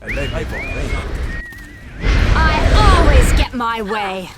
I always get my way.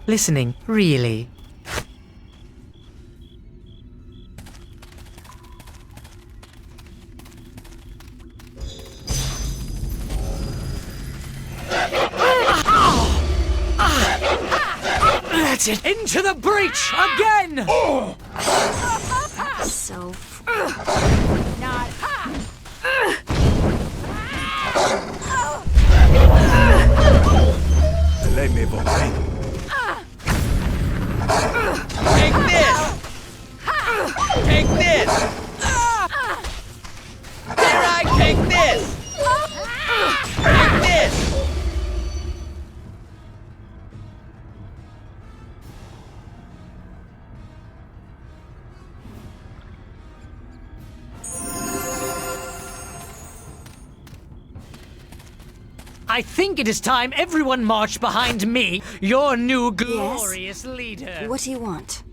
Listening, really? That's it! Into the breach! Again! So... Not. Take this! Take this! Here I take this! Take this! I think it is time everyone marched behind me, your new glorious leader. What do you want?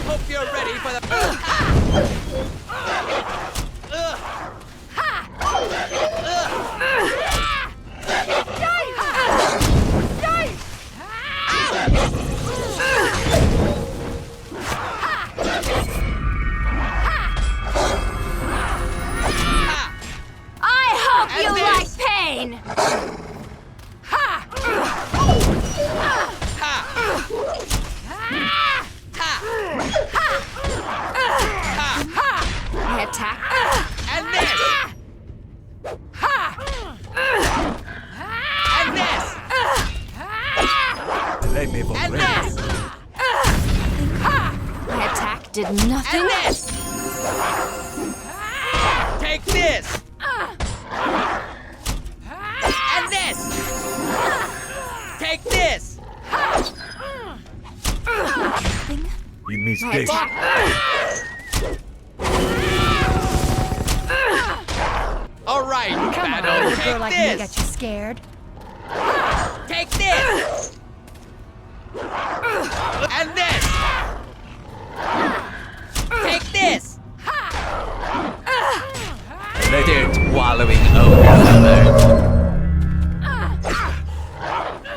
Hope you're ready for the... I hope you like pain! I attack. And this! And this! And this! My attack did nothing. And this! Take this! And this! Take this! My attack. All right, Come on, Battle, little girl take like me this! got you scared. Take this! And this! Take this! Let it wallowing over the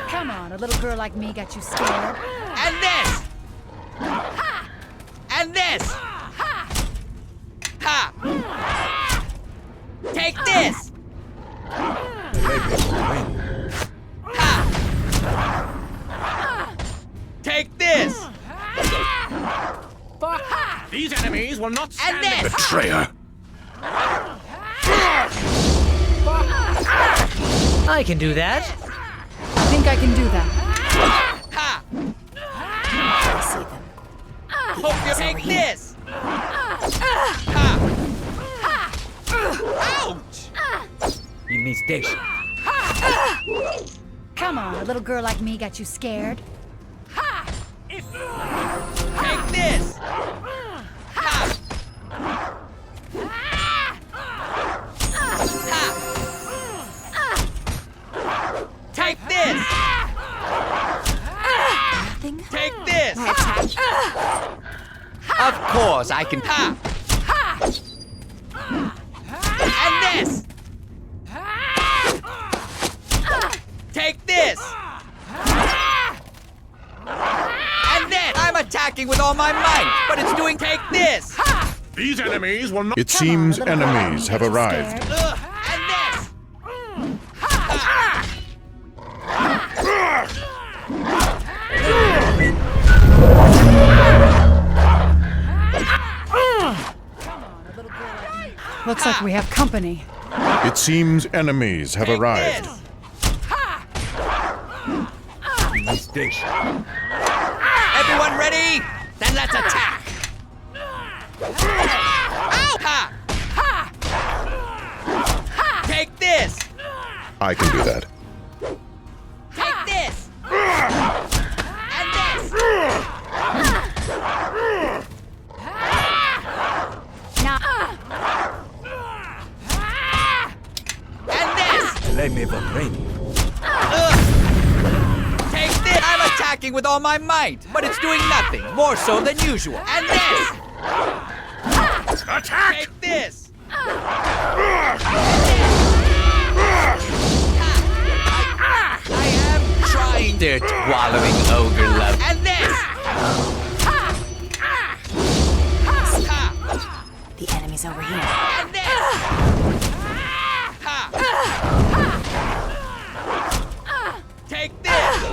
Come on, a little girl like me got you scared. And this! And this! Ha! Take this! Ha! Take this! These enemies will not And stand this! betrayer. I can do that. I think I can do that. Ha! I see them. Hope you take this! Ha! Ouch! You miss this. Come on, a little girl like me got you scared? Take this! Ha! Ha! Take this! Nothing? Take this! My attack. Of course, I can. Ha! And this! Take this! And then I'm attacking with all my might, but it's doing take this! These enemies will not. It seems enemies have arrived. And this! Looks like we have company. It seems enemies have Take arrived. this! You miss this. Everyone ready? Then let's attack! Ow! Ha! Take this! I can do that. Take this! And this! Now, And this! Let me bring. Take this! I'm attacking with all my might, but it's doing nothing, more so than usual. And this! Attack! Take this! I am trying. Dirt wallowing ogre love. And this! Ha! the enemy's over here. And this! Ha! Take this!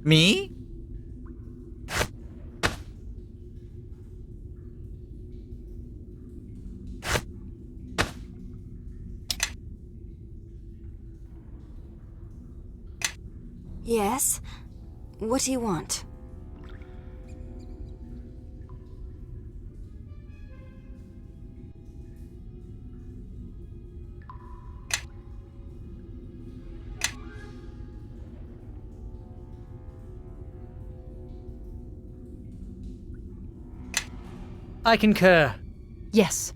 Me? Yes? What do you want? I concur. Yes.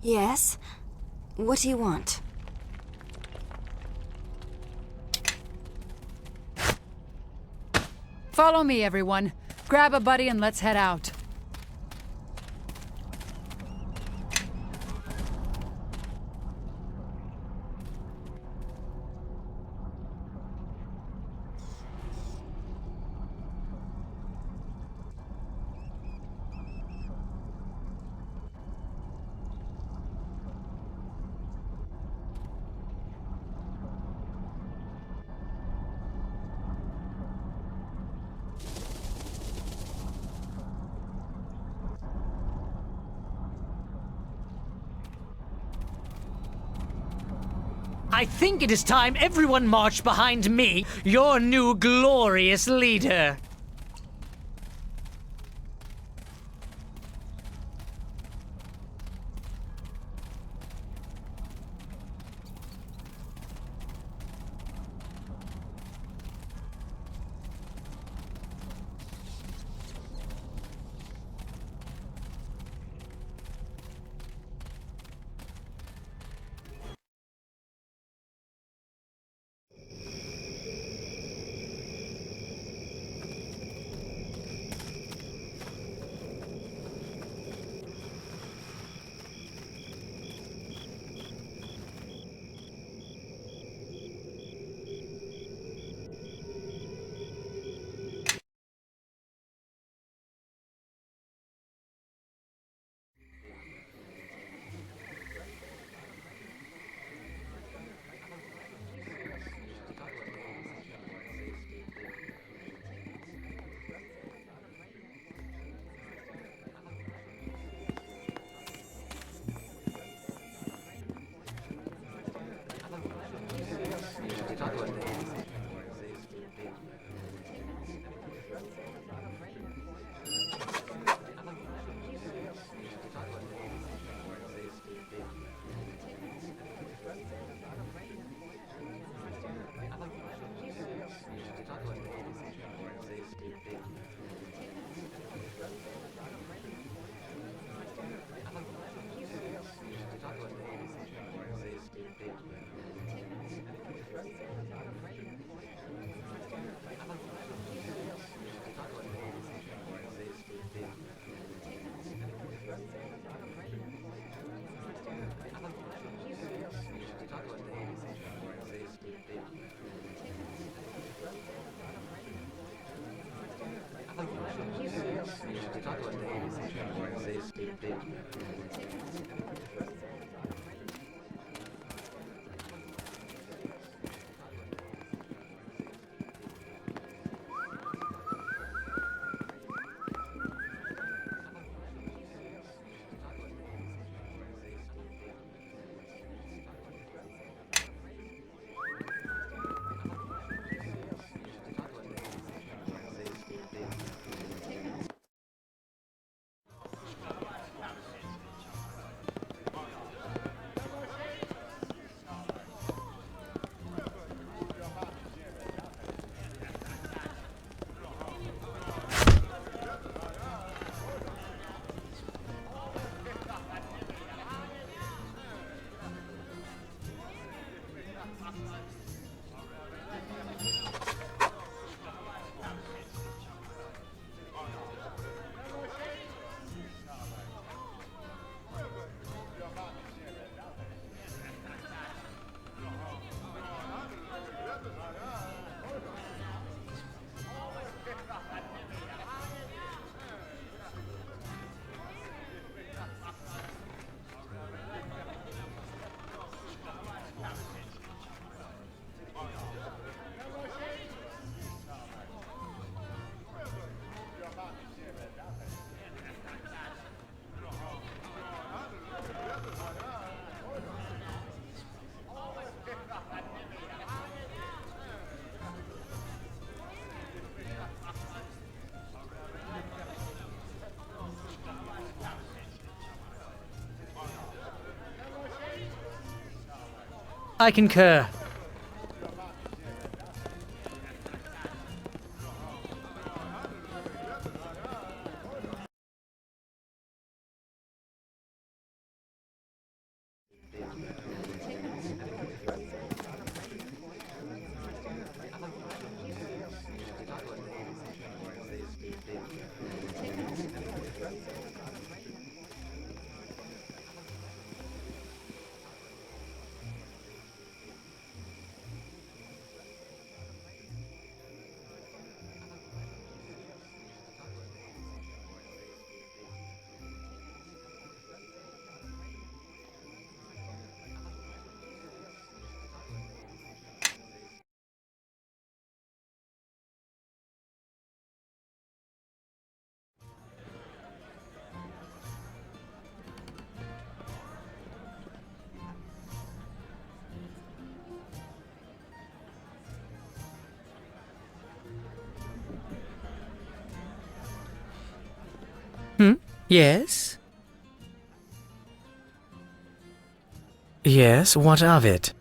Yes? What do you want? Follow me, everyone. Grab a buddy and let's head out. I think it is time everyone marched behind me, your new glorious leader. I concur. Yes? Yes, what of it?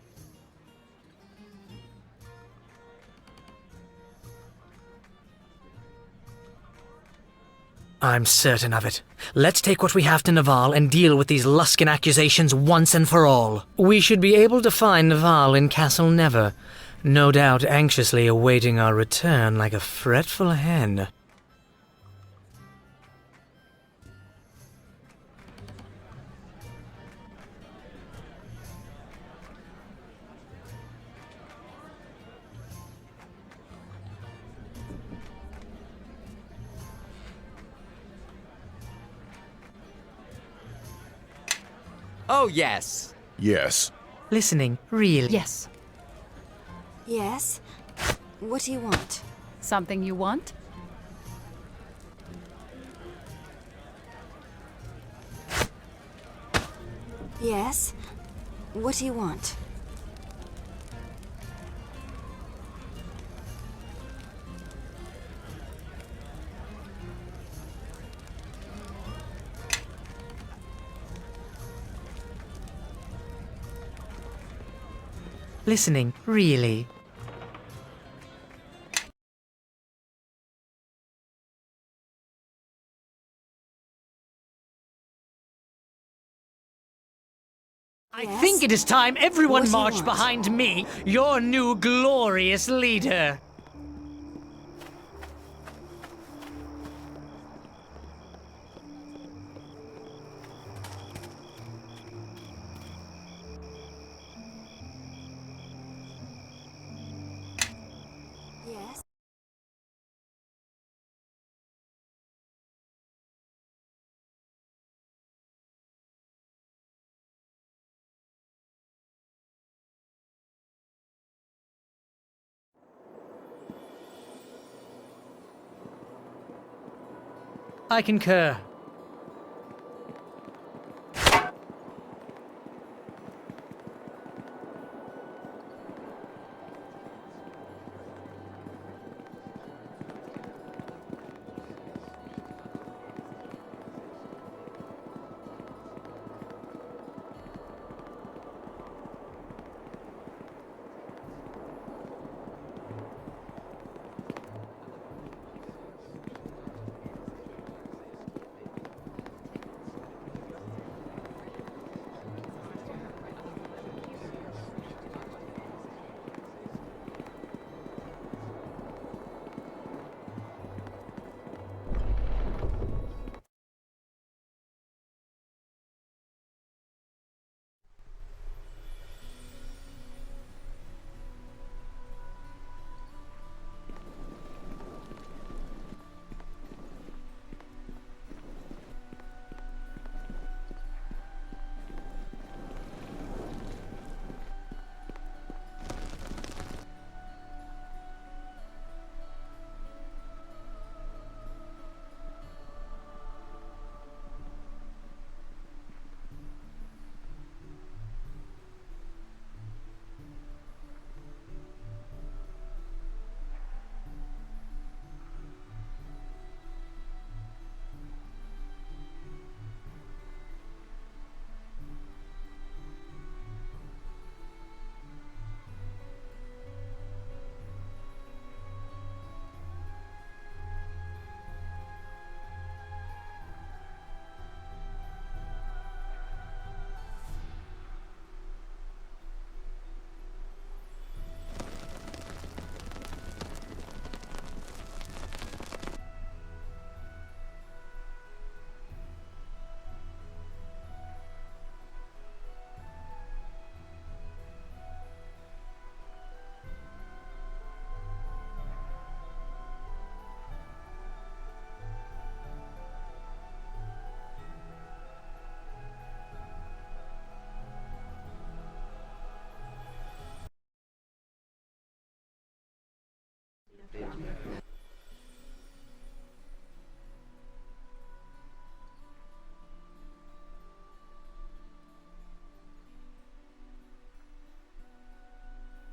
I'm certain of it. Let's take what we have to Naval and deal with these Luskan accusations once and for all. We should be able to find Naval in Castle Never, no doubt anxiously awaiting our return like a fretful hen. Oh, yes. Yes. Listening, really? Yes. Yes? What do you want? Something you want? Yes? What do you want? Listening, really? I think it is time everyone What do you marched want? behind me, your new glorious leader. Yes? I concur.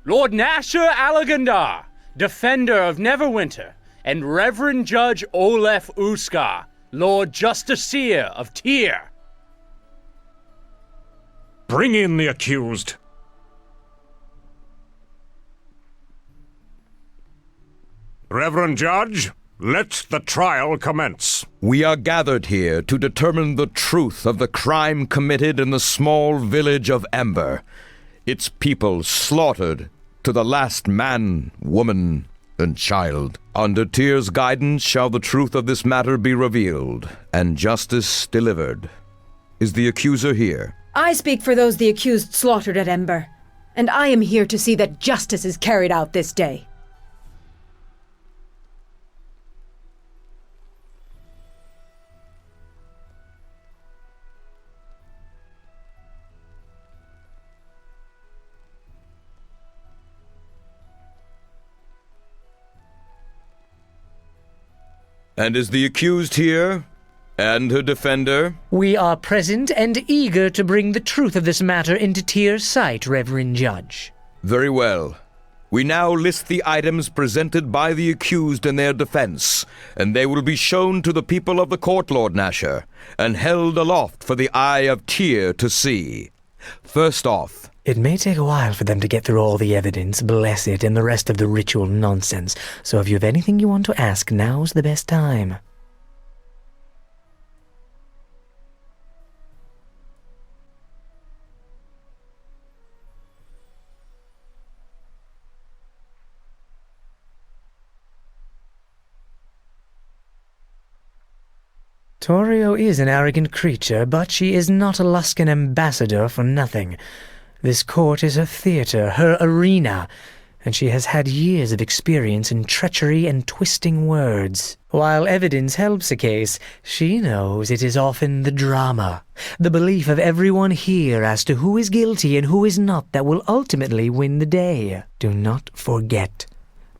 Lord Nasher Alagandar, Defender of Neverwinter, and Reverend Judge Olef Uskar, Lord Justiciar of Tyr. Bring in the accused. Reverend Judge, let the trial commence. We are gathered here to determine the truth of the crime committed in the small village of Ember. Its people slaughtered to the last man, woman, and child. Under Tyr's guidance shall the truth of this matter be revealed, and justice delivered. Is the accuser here? I speak for those the accused slaughtered at Ember, and I am here to see that justice is carried out this day. And is the accused here? And her defender? We are present and eager to bring the truth of this matter into Tyr's sight, Reverend Judge. Very well. We now list the items presented by the accused in their defense, and they will be shown to the people of the court, Lord Nasher, and held aloft for the eye of Tyr to see. First off, it may take a while for them to get through all the evidence, bless it, and the rest of the ritual nonsense, so if you have anything you want to ask, now's the best time. Torio is an arrogant creature, but she is not a Luskan ambassador for nothing. This court is her theater, her arena, and she has had years of experience in treachery and twisting words. While evidence helps a case, she knows it is often the drama, the belief of everyone here as to who is guilty and who is not that will ultimately win the day. Do not forget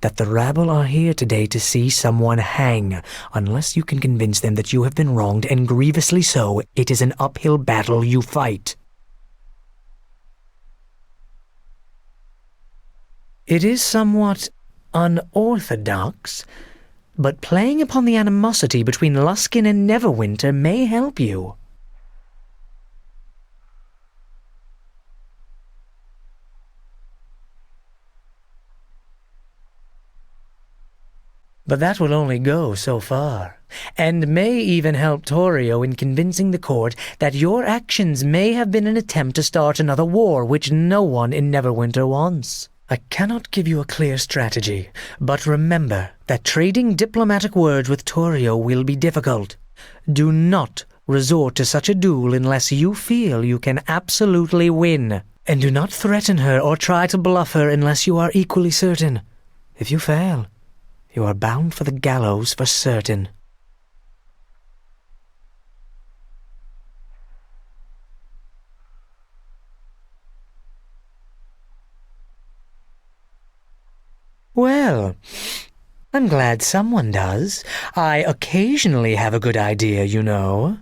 that the rabble are here today to see someone hang. Unless you can convince them that you have been wronged, and grievously so, it is an uphill battle you fight. It is somewhat unorthodox, but playing upon the animosity between Luskan and Neverwinter may help you. But that will only go so far, and may even help Torio in convincing the court that your actions may have been an attempt to start another war which no one in Neverwinter wants. I cannot give you a clear strategy, but remember that trading diplomatic words with Torio will be difficult. Do not resort to such a duel unless you feel you can absolutely win. And do not threaten her or try to bluff her unless you are equally certain. If you fail, you are bound for the gallows for certain. Well, I'm glad someone does. I occasionally have a good idea, you know.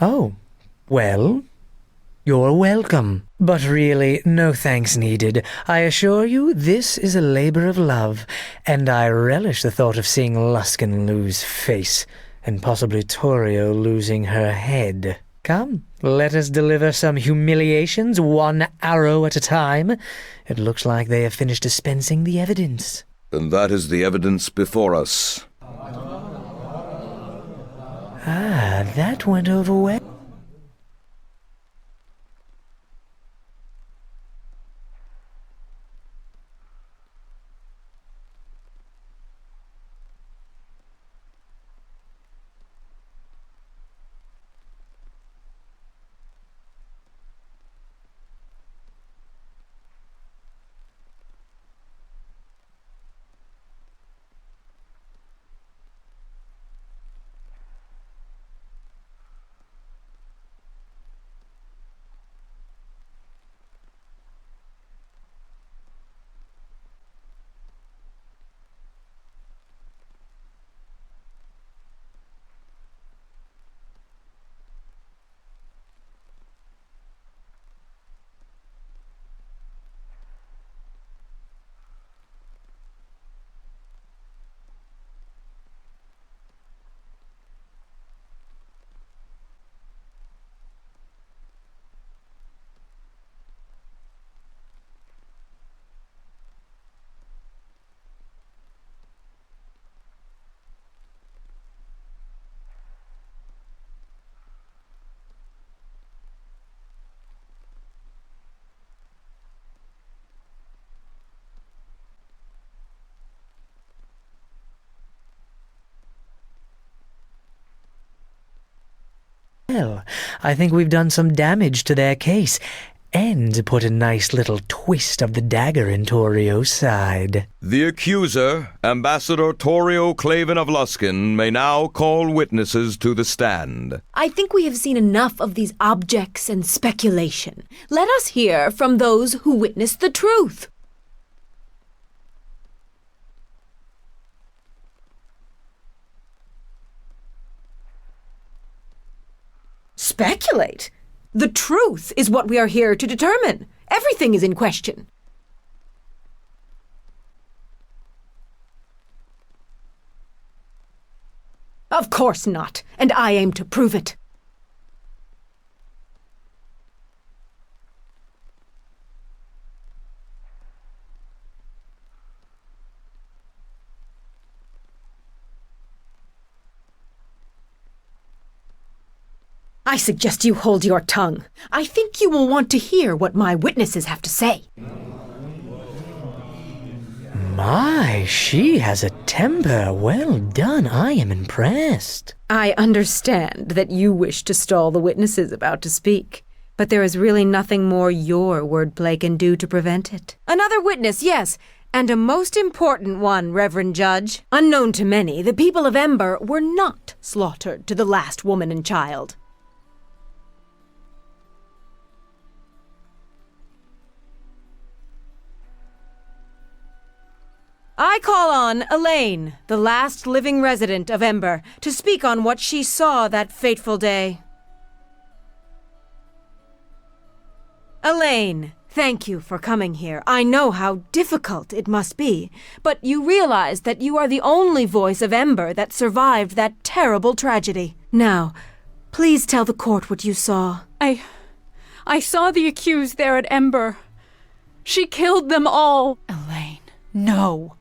Oh, well, you're welcome. But really, no thanks needed. I assure you, this is a labor of love, and I relish the thought of seeing Luskan lose face, and possibly Torio losing her head. Come, let us deliver some humiliations, one arrow at a time. It looks like they have finished dispensing the evidence. And that is the evidence before us. Ah, that went over well. Well, I think we've done some damage to their case, and put a nice little twist of the dagger in Torio's side. The accuser, Ambassador Torio Claven of Luskin, may now call witnesses to the stand. I think we have seen enough of these objects and speculation. Let us hear from those who witnessed the truth. Speculate? The truth is what we are here to determine. Everything is in question. Of course not, and I aim to prove it. I suggest you hold your tongue. I think you will want to hear what my witnesses have to say. My, she has a temper. Well done. I am impressed. I understand that you wish to stall the witnesses about to speak, but there is really nothing more your wordplay can do to prevent it. Another witness, yes, and a most important one, Reverend Judge. Unknown to many, the people of Ember were not slaughtered to the last woman and child. I call on Elaine, the last living resident of Ember, to speak on what she saw that fateful day. Elaine, thank you for coming here. I know how difficult it must be, but you realize that you are the only voice of Ember that survived that terrible tragedy. Now, please tell the court what you saw. I saw the accused there at Ember. She killed them all. Elaine, no.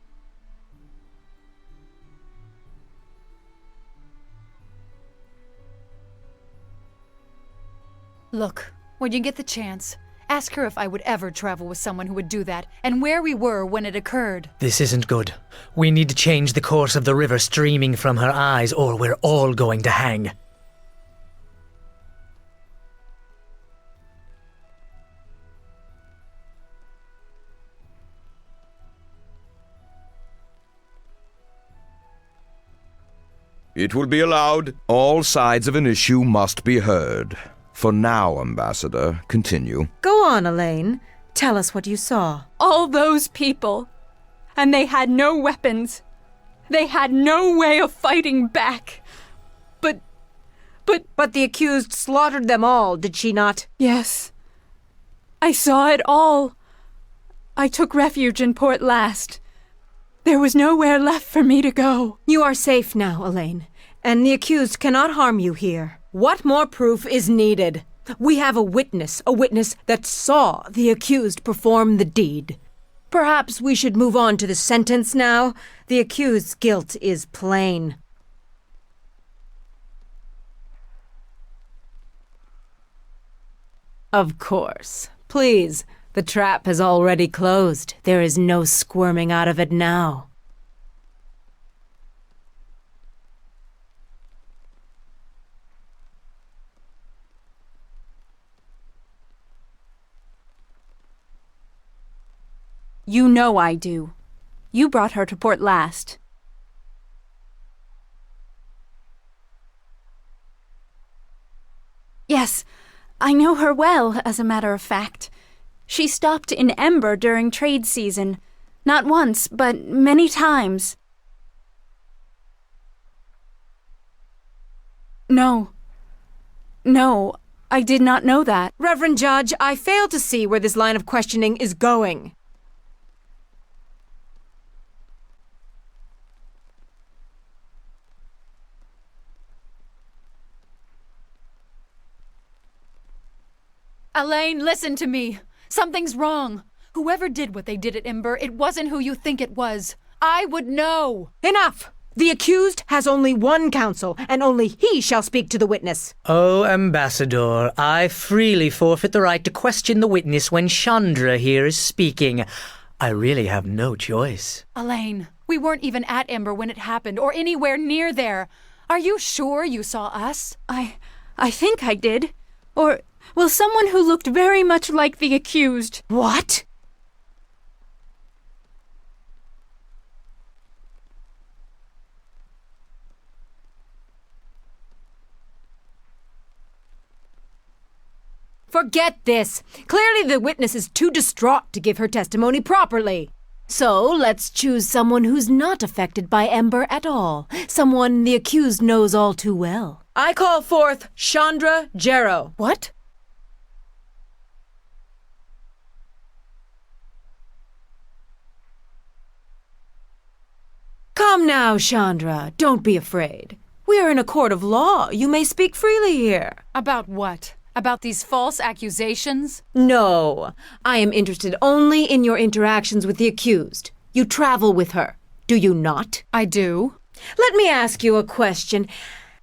Look, when you get the chance, ask her if I would ever travel with someone who would do that, and where we were when it occurred. This isn't good. We need to change the course of the river streaming from her eyes, or we're all going to hang. It will be allowed. All sides of an issue must be heard. For now, Ambassador, continue. Go on, Elaine. Tell us what you saw. All those people. And they had no weapons. They had no way of fighting back. But the accused slaughtered them all, did she not? Yes. I saw it all. I took refuge in Port Last. There was nowhere left for me to go. You are safe now, Elaine, and the accused cannot harm you here. What more proof is needed? We have a witness that saw the accused perform the deed. Perhaps we should move on to the sentence now. The accused's guilt is plain. Of course. Please, the trap has already closed. There is no squirming out of it now. You know I do. You brought her to Port Last. Yes, I know her well, as a matter of fact. She stopped in Ember during trade season. Not once, but many times. No, I did not know that. Reverend Judge, I fail to see where this line of questioning is going. Elaine, listen to me. Something's wrong. Whoever did what they did at Ember, it wasn't who you think it was. I would know. Enough! The accused has only one counsel, and only he shall speak to the witness. Oh, Ambassador, I freely forfeit the right to question the witness when Chandra here is speaking. I really have no choice. Elaine, we weren't even at Ember when it happened, or anywhere near there. Are you sure you saw us? I think I did. Or, well, someone who looked very much like the accused. What? Forget this. Clearly the witness is too distraught to give her testimony properly. So let's choose someone who's not affected by Ember at all. Someone the accused knows all too well. I call forth Chandra Jarrow. What? Come now, Chandra. Don't be afraid. We are in a court of law. You may speak freely here. About what? About these false accusations? No. I am interested only in your interactions with the accused. You travel with her, do you not? I do. Let me ask you a question.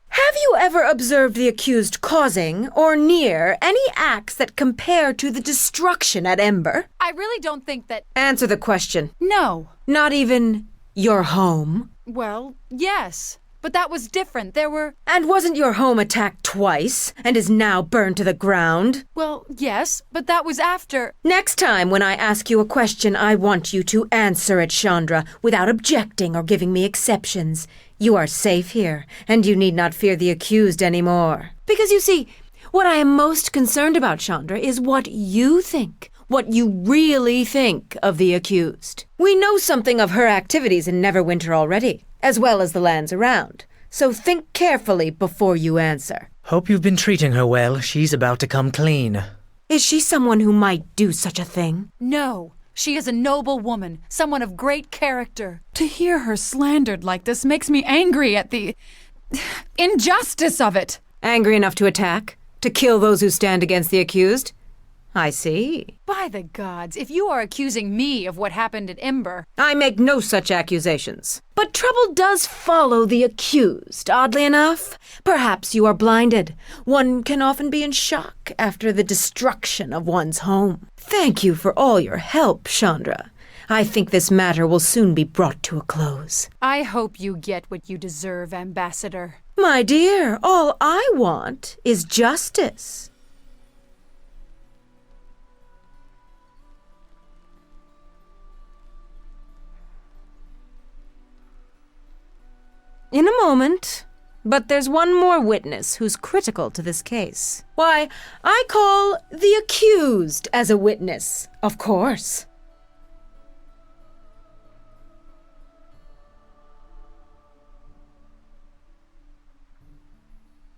Have you ever observed the accused causing, or near, any acts that compare to the destruction at Ember? I really don't think that... Answer the question. No. Not even your home? Well, yes. But that was different. There were... And wasn't your home attacked twice, and is now burned to the ground? Well, yes, but that was after... Next time when I ask you a question, I want you to answer it, Chandra, without objecting or giving me exceptions. You are safe here, and you need not fear the accused anymore. Because you see, what I am most concerned about, Chandra, is what you think. What you really think of the accused. We know something of her activities in Neverwinter already, as well as the lands around. So think carefully before you answer. Hope you've been treating her well. She's about to come clean. Is she someone who might do such a thing? No. She is a noble woman, someone of great character. To hear her slandered like this makes me angry at the... injustice of it. Angry enough to attack? To kill those who stand against the accused? I see. By the gods, if you are accusing me of what happened at Ember... I make no such accusations. But trouble does follow the accused, oddly enough. Perhaps you are blinded. One can often be in shock after the destruction of one's home. Thank you for all your help, Chandra. I think this matter will soon be brought to a close. I hope you get what you deserve, Ambassador. My dear, all I want is justice. In a moment. But there's one more witness who's critical to this case. Why, I call the accused as a witness, of course.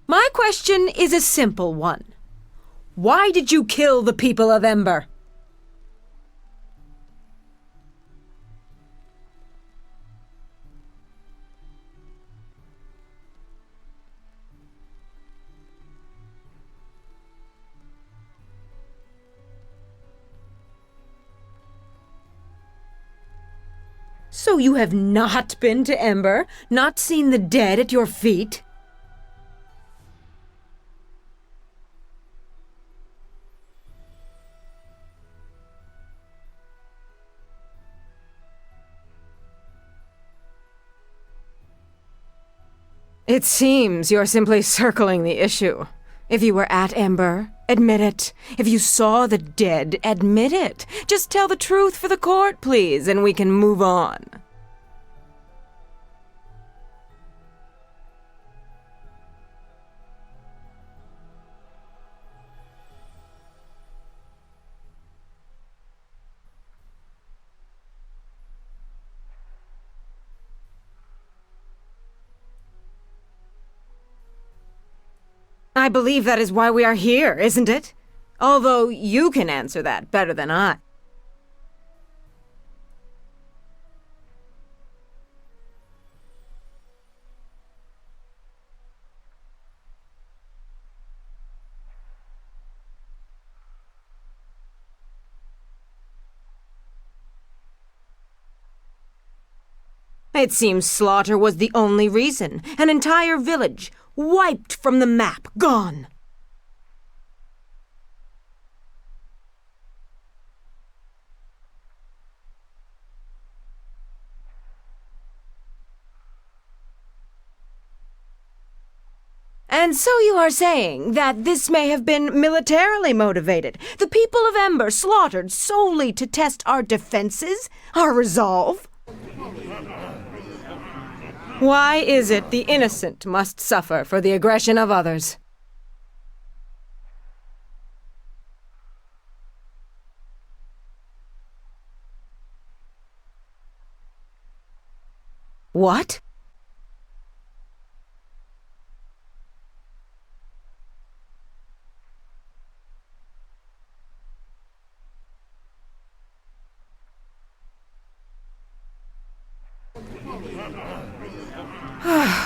My question is a simple one. Why did you kill the people of Ember? So you have not been to Ember? Not seen the dead at your feet? It seems you're simply circling the issue. If you were at Ember, admit it. If you saw the dead, admit it. Just tell the truth for the court, please, and we can move on. I believe that is why we are here, isn't it? Although you can answer that better than I. It seems slaughter was the only reason. An entire village, wiped from the map, gone. And so you are saying that this may have been militarily motivated? The people of Ember slaughtered solely to test our defenses? Our resolve? Why is it the innocent must suffer for the aggression of others? What?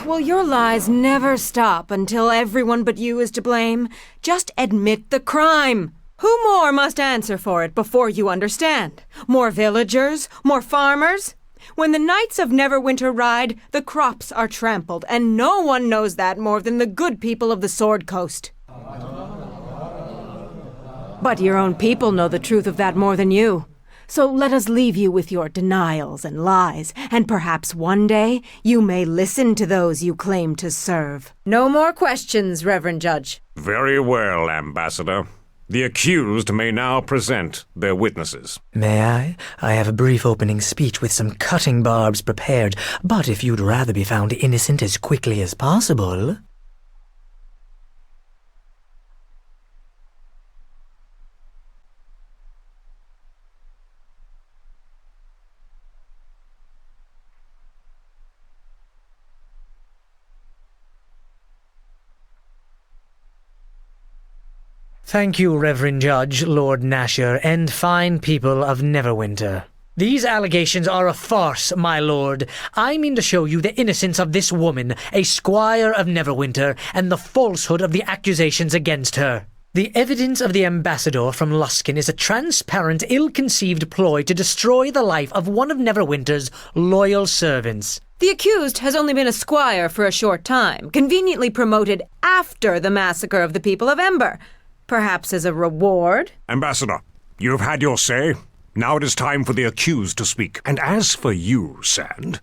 Will your lies never stop until everyone but you is to blame? Just admit the crime. Who more must answer for it before you understand? More villagers? More farmers? When the Knights of Neverwinter ride, the crops are trampled, and no one knows that more than the good people of the Sword Coast. But your own people know the truth of that more than you. So let us leave you with your denials and lies, and perhaps one day you may listen to those you claim to serve. No more questions, Reverend Judge. Very well, Ambassador. The accused may now present their witnesses. May I? I have a brief opening speech with some cutting barbs prepared, but if you'd rather be found innocent as quickly as possible... Thank you, Reverend Judge, Lord Nasher, and fine people of Neverwinter. These allegations are a farce, my lord. I mean to show you the innocence of this woman, a squire of Neverwinter, and the falsehood of the accusations against her. The evidence of the ambassador from Luskan is a transparent, ill-conceived ploy to destroy the life of one of Neverwinter's loyal servants. The accused has only been a squire for a short time, conveniently promoted after the massacre of the people of Ember. Perhaps as a reward? Ambassador, you have had your say. Now it is time for the accused to speak. And as for you, Sand,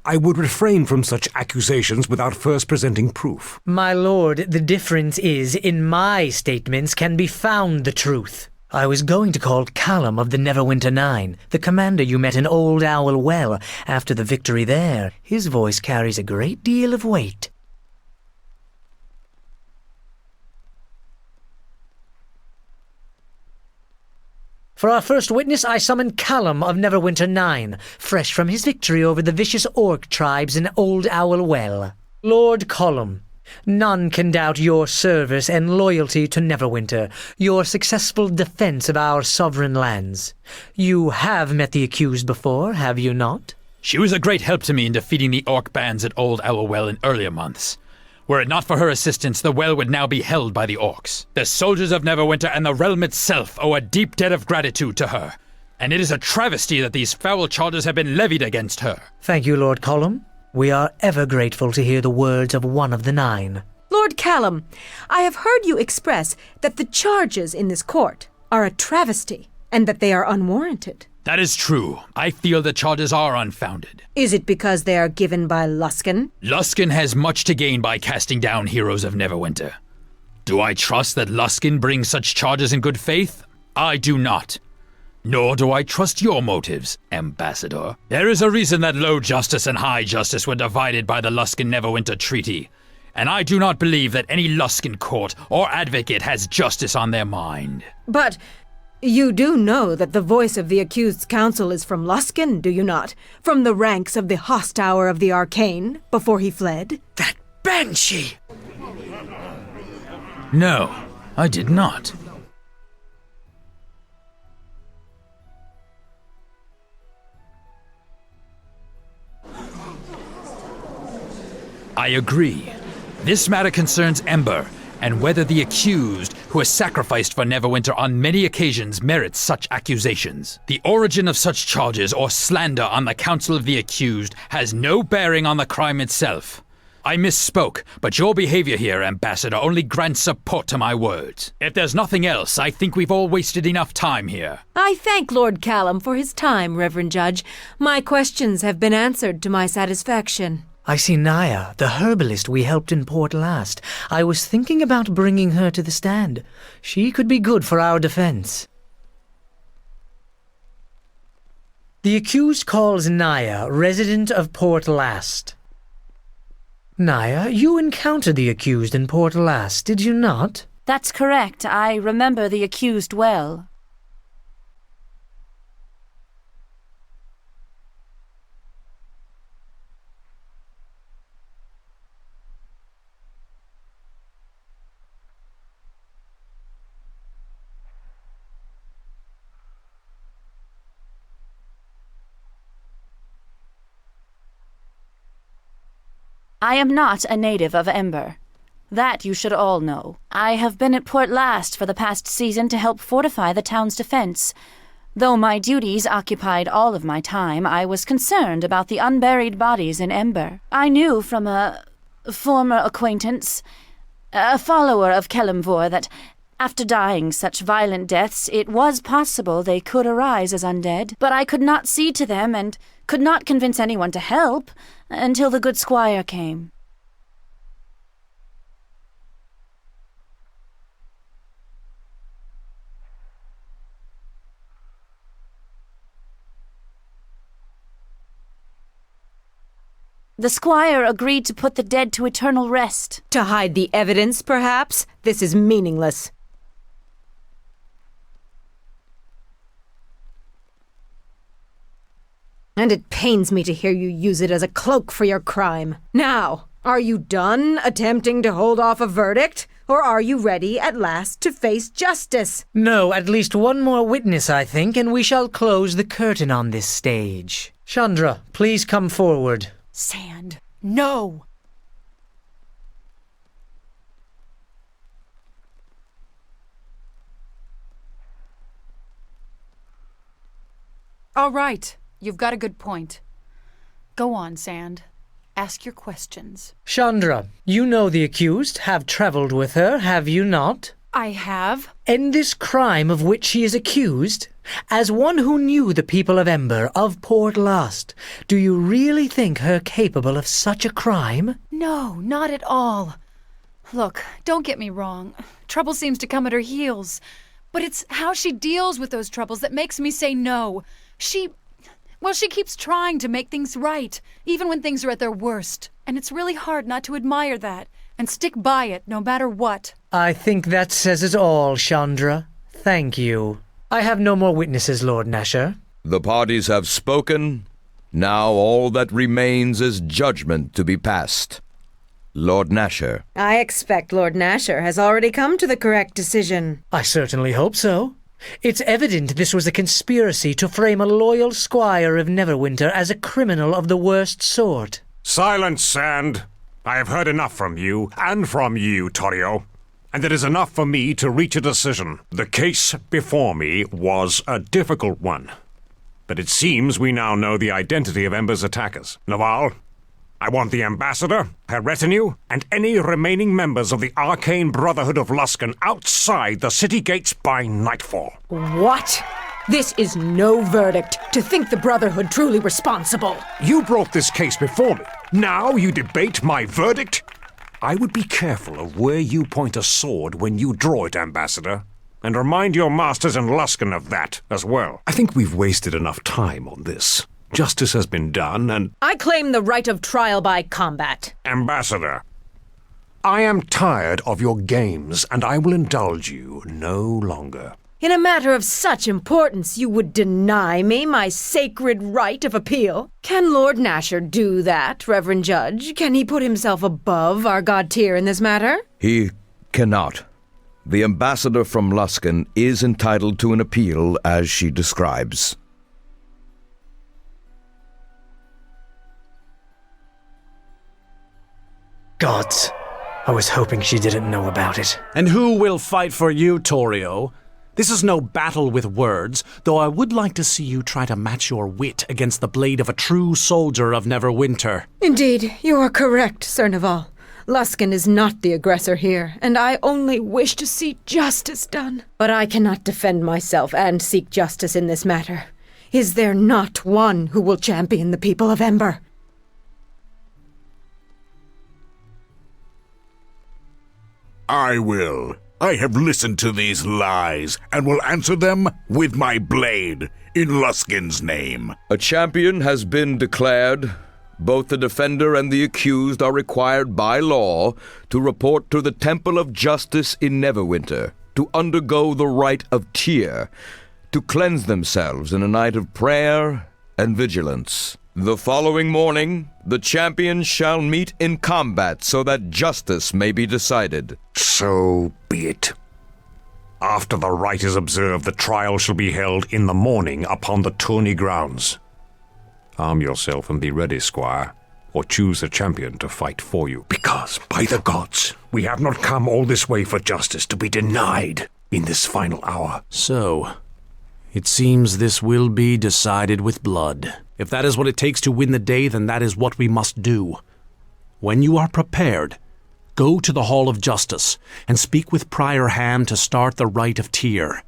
I would refrain from such accusations without first presenting proof. My lord, the difference is, in my statements can be found the truth. I was going to call Callum of the Neverwinter 9, the commander you met in Old Owl Well after the victory there. His voice carries a great deal of weight. For our first witness, I summon Callum of Neverwinter 9, fresh from his victory over the vicious orc tribes in Old Owl Well. Lord Callum, none can doubt your service and loyalty to Neverwinter, your successful defense of our sovereign lands. You have met the accused before, have you not? She was a great help to me in defeating the orc bands at Old Owl Well in earlier months. Were it not for her assistance, the well would now be held by the orcs. The soldiers of Neverwinter and the realm itself owe a deep debt of gratitude to her, and it is a travesty that these foul charges have been levied against her. Thank you, Lord Callum. We are ever grateful to hear the words of one of the 9. Lord Callum, I have heard you express that the charges in this court are a travesty, and that they are unwarranted. That is true. I feel the charges are unfounded. Is it because they are given by Luskan? Luskan has much to gain by casting down heroes of Neverwinter. Do I trust that Luskan brings such charges in good faith? I do not. Nor do I trust your motives, Ambassador. There is a reason that low justice and high justice were divided by the Luskan-Neverwinter Treaty, and I do not believe that any Luskan court or advocate has justice on their mind. But you do know that the voice of the accused's counsel is from Luskan, do you not? From the ranks of the Hosthour of the Arcane, before he fled? That banshee! No, I did not. I agree. This matter concerns Ember, and whether the accused, who has sacrificed for Neverwinter on many occasions, merits such accusations. The origin of such charges or slander on the counsel of the accused has no bearing on the crime itself. I misspoke, but your behavior here, Ambassador, only grants support to my words. If there's nothing else, I think we've all wasted enough time here. I thank Lord Callum for his time, Reverend Judge. My questions have been answered to my satisfaction. I see Naya, the herbalist we helped in port last. I was thinking about bringing her to the stand. She could be good for our defense. The accused calls Naya, resident of Port Last. Naya, you encountered the accused in Port Last, did you not? That's correct. I remember the accused well. I am not a native of Ember. That you should all know. I have been at Port Last for the past season to help fortify the town's defense. Though my duties occupied all of my time, I was concerned about the unburied bodies in Ember. I knew from a former acquaintance, a follower of Kelemvor, that after dying such violent deaths, it was possible they could arise as undead. But I could not see to them and could not convince anyone to help until the good squire came. The squire agreed to put the dead to eternal rest. To hide the evidence, perhaps? This is meaningless. And it pains me to hear you use it as a cloak for your crime. Now, are you done attempting to hold off a verdict? Or are you ready at last to face justice? No, at least one more witness, I think, and we shall close the curtain on this stage. Chandra, please come forward. Sand, no! All right, you've got a good point. Go on, Sand. Ask your questions. Chandra, you know the accused, have travelled with her, have you not? I have. In this crime of which she is accused, as one who knew the people of Ember, of Port Last, do you really think her capable of such a crime? No, not at all. Look, don't get me wrong. Trouble seems to come at her heels. But it's how she deals with those troubles that makes me say no. She keeps trying to make things right, even when things are at their worst. And it's really hard not to admire that and stick by it no matter what. I think that says it all, Chandra. Thank you. I have no more witnesses, Lord Nasher. The parties have spoken. Now all that remains is judgment to be passed. Lord Nasher. I expect Lord Nasher has already come to the correct decision. I certainly hope so. It's evident this was a conspiracy to frame a loyal squire of Neverwinter as a criminal of the worst sort. Silence, Sand. I have heard enough from you, and from you, Torio. And it is enough for me to reach a decision. The case before me was a difficult one. But it seems we now know the identity of Ember's attackers. Naval, I want the ambassador, her retinue, and any remaining members of the Arcane Brotherhood of Luskan outside the city gates by nightfall. What? This is no verdict. To think the Brotherhood truly responsible. You brought this case before me. Now you debate my verdict? I would be careful of where you point a sword when you draw it, Ambassador. And remind your masters in Luskan of that as well. I think we've wasted enough time on this. Justice has been done, and I claim the right of trial by combat. Ambassador, I am tired of your games, and I will indulge you no longer. In a matter of such importance, you would deny me my sacred right of appeal? Can Lord Nasher do that, Reverend Judge? Can he put himself above our god tier in this matter? He cannot. The ambassador from Luskan is entitled to an appeal as she describes. Gods, I was hoping she didn't know about it. And who will fight for you, Torio? This is no battle with words, though I would like to see you try to match your wit against the blade of a true soldier of Neverwinter. Indeed, you are correct, Sir Naval. Luskan is not the aggressor here, and I only wish to see justice done. But I cannot defend myself and seek justice in this matter. Is there not one who will champion the people of Ember? I will. I have listened to these lies and will answer them with my blade in Luskin's name. A champion has been declared. Both the defender and the accused are required by law to report to the Temple of Justice in Neverwinter, to undergo the rite of Tyr, to cleanse themselves in a night of prayer and vigilance. The following morning, the champions shall meet in combat so that justice may be decided. So be it. After the rite is observed, the trial shall be held in the morning upon the tourney grounds. Arm yourself and be ready, squire, or choose a champion to fight for you. Because, by the gods, we have not come all this way for justice to be denied in this final hour. So, it seems this will be decided with blood. If that is what it takes to win the day, then that is what we must do. When you are prepared, go to the Hall of Justice and speak with Prior Ham to start the rite of Tyr.